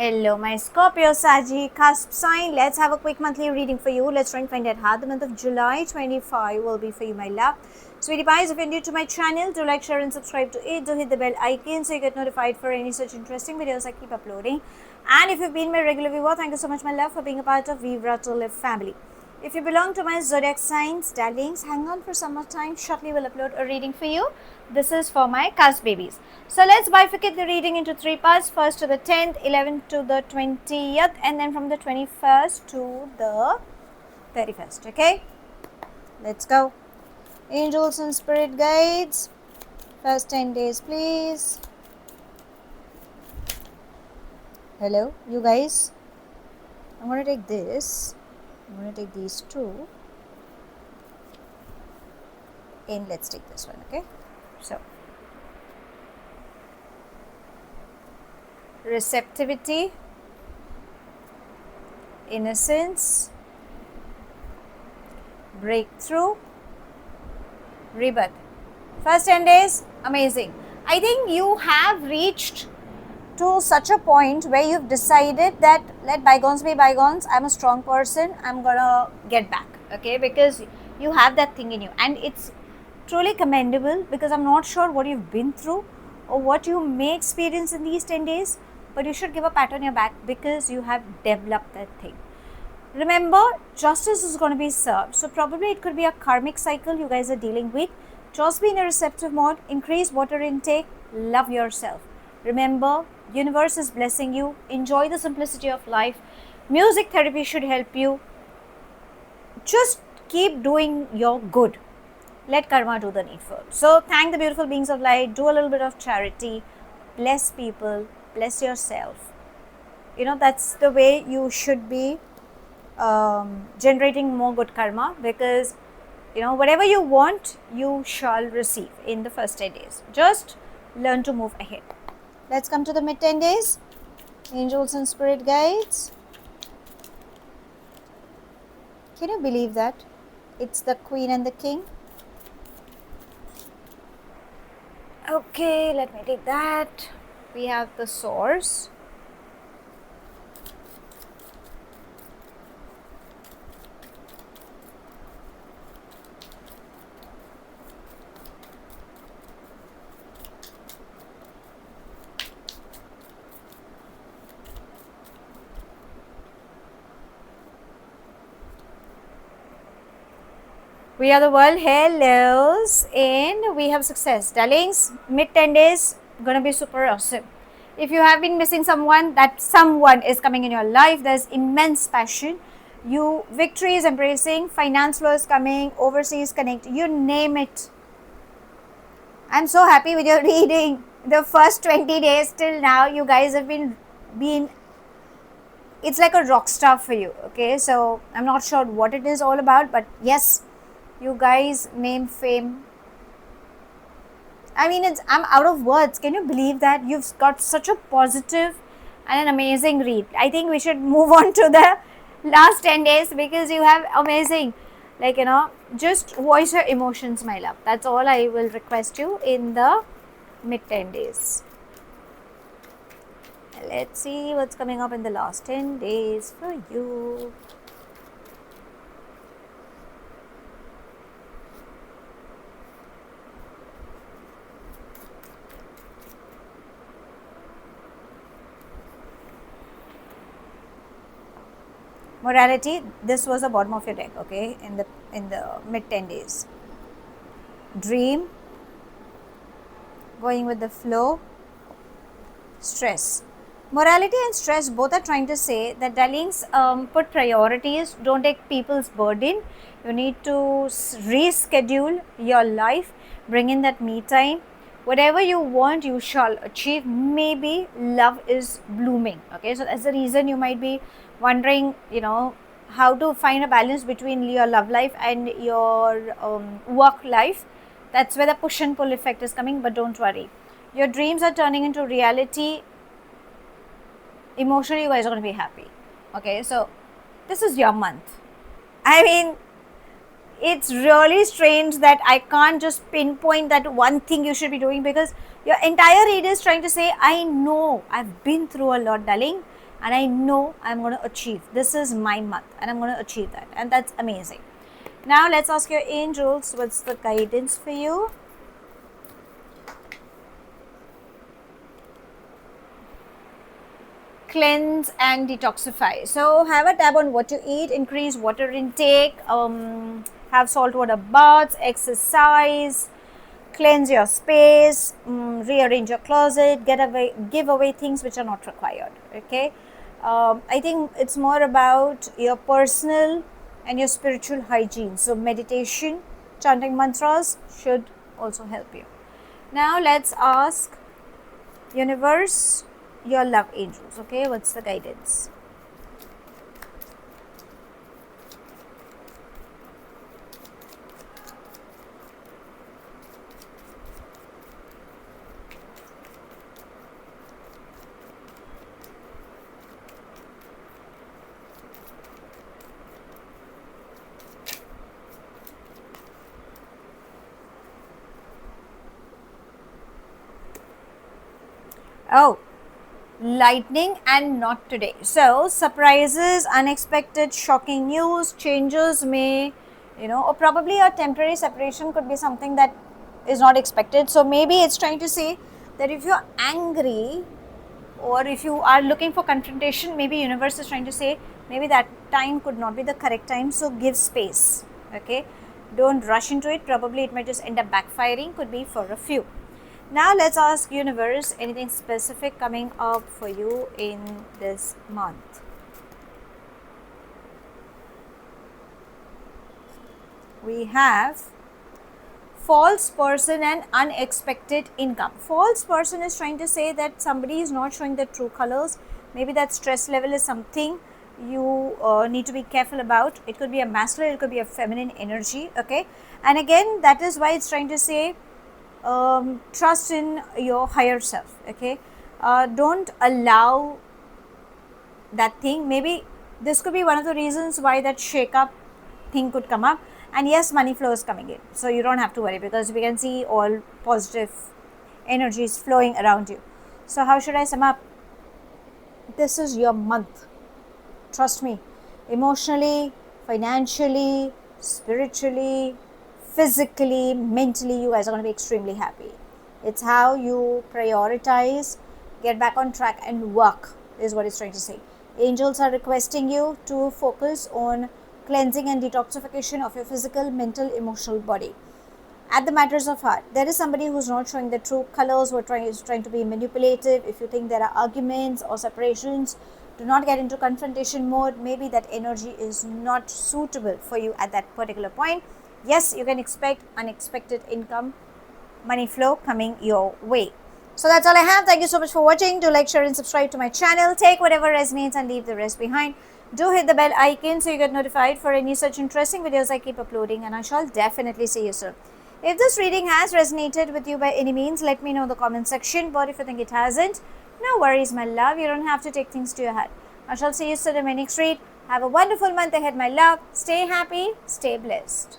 Hello, my Scorpio Saggy cusp sign. Let's have a quick monthly reading for you. Let's try and find out how the month of July 25 will be for you, my love. Sweetie pies, if you're new to my channel, do like, share and subscribe to it. Do hit the bell icon so you get notified for any such interesting videos I keep uploading. And if you've been my regular viewer, thank you so much, my love, for being a part of Vibra to Live family. If you belong to my zodiac signs, darlings, hang on for some more time. Shortly we'll upload a reading for you. This is for my cusp babies. So let's bifurcate the reading into three parts. First to the 10th, 11th to the 20th, and then from the 21st to the 31st. Okay? Let's go. Angels and spirit guides. First 10 days, please. Hello, you guys. I'm going to take this. I'm going to take these two. And let's take this one, okay? So, receptivity, innocence, breakthrough, rebirth. First 10 days, amazing. I think you have reached to such a point where you've decided that let bygones be bygones. I'm a strong person. I'm gonna get back, okay? Because you have that thing in you, and it's truly commendable, because I'm not sure what you've been through or what you may experience in these 10 days, but you should give a pat on your back because you have developed that thing. Remember, justice is going to be served. So probably it could be a karmic cycle you guys are dealing with. Just be in a receptive mode, increase water intake, love yourself. Remember, universe is blessing you. Enjoy the simplicity of life. Music therapy should help you. Just keep doing your good. Let karma do the needful. So thank the beautiful beings of light. Do a little bit of charity. Bless people. Bless yourself. You know, that's the way you should be generating more good karma, because you know, whatever you want, you shall receive in the first 10 days. Just learn to move ahead. Let's come to the mid 10 days. Angels and spirit guides. Can you believe that? It's the queen and the king. Okay, let me take that. We have the source. We are the world. Hellos, and we have success. Darlings, mid 10 days gonna be super awesome. If you have been missing someone, that someone is coming in your life. There's immense passion. You victory is embracing, finance flow is coming, overseas connect, you name it. I'm so happy with your reading. The first 20 days till now, you guys have been it's like a rock star for you. Okay, so I'm not sure what it is all about, but yes, you guys name fame. I mean, I'm out of words. Can you believe that? You've got such a positive and an amazing read. I think we should move on to the last 10 days, because you have amazing, like, you know, just voice your emotions, my love. That's all I will request you in the mid 10 days. Let's see what's coming up in the last 10 days for you. Morality, this was the bottom of your deck, okay, in the mid 10 days. Dream, going with the flow, stress. Morality and stress both are trying to say that, darlings, put priorities, don't take people's burden. You need to reschedule your life, bring in that me time. Whatever you want, you shall achieve. Maybe love is blooming, okay, so that's the reason you might be wondering, you know, how to find a balance between your love life and your work life. That's where the push and pull effect is coming, but don't worry. Your dreams are turning into reality. Emotionally, you guys are going to be happy. Okay, so this is your month. I mean, it's really strange that I can't just pinpoint that one thing you should be doing, because your entire read is trying to say, I know I've been through a lot, darling, and I know I'm going to achieve. This is my month and I'm going to achieve that, and that's amazing. Now let's ask your angels, what's the guidance for you? Cleanse and detoxify. So have a tab on what you eat, increase water intake, have salt water baths, exercise, cleanse your space, rearrange your closet, give away things which are not required. Okay, I think it's more about your personal and your spiritual hygiene. So meditation, chanting mantras should also help you. Now let's ask universe, your love angels. Okay, what's the guidance? Oh, lightning and not today. So surprises, unexpected, shocking news, changes may, or probably a temporary separation could be something that is not expected. So maybe it's trying to say that if you're angry or if you are looking for confrontation, maybe universe is trying to say maybe that time could not be the correct time. So give space. Okay, don't rush into it. Probably it might just end up backfiring, could be for a few. Now let's ask universe, anything specific coming up for you in this month? We have false person and unexpected income. False person is trying to say that somebody is not showing their true colors. Maybe that stress level is something you need to be careful about. It could be a masculine, it could be a feminine energy. Okay, and again that is why it's trying to say trust in your higher self. Okay, don't allow that thing. Maybe this could be one of the reasons why that shake up thing could come up. And yes, money flow is coming in, so you don't have to worry, because we can see all positive energies flowing around you. So how should I sum up? This is your month. Trust me, emotionally, financially, spiritually, physically, mentally, you guys are going to be extremely happy. It's how you prioritize, get back on track and work is what it's trying to say. Angels are requesting you to focus on cleansing and detoxification of your physical, mental, emotional body. At the matters of heart, there is somebody who's not showing the true colors, who is trying to be manipulative. If you think there are arguments or separations, do not get into confrontation mode. Maybe that energy is not suitable for you at that particular point. Yes, you can expect unexpected income, money flow coming your way. So that's all I have. Thank you so much for watching. Do like, share and subscribe to my channel. Take whatever resonates and leave the rest behind. Do hit the bell icon so you get notified for any such interesting videos I keep uploading, and I shall definitely see you soon. If this reading has resonated with you by any means, let me know in the comment section. But if you think it hasn't, no worries, my love. You don't have to take things to your heart. I shall see you soon in my next read. Have a wonderful month ahead, my love. Stay happy, stay blessed.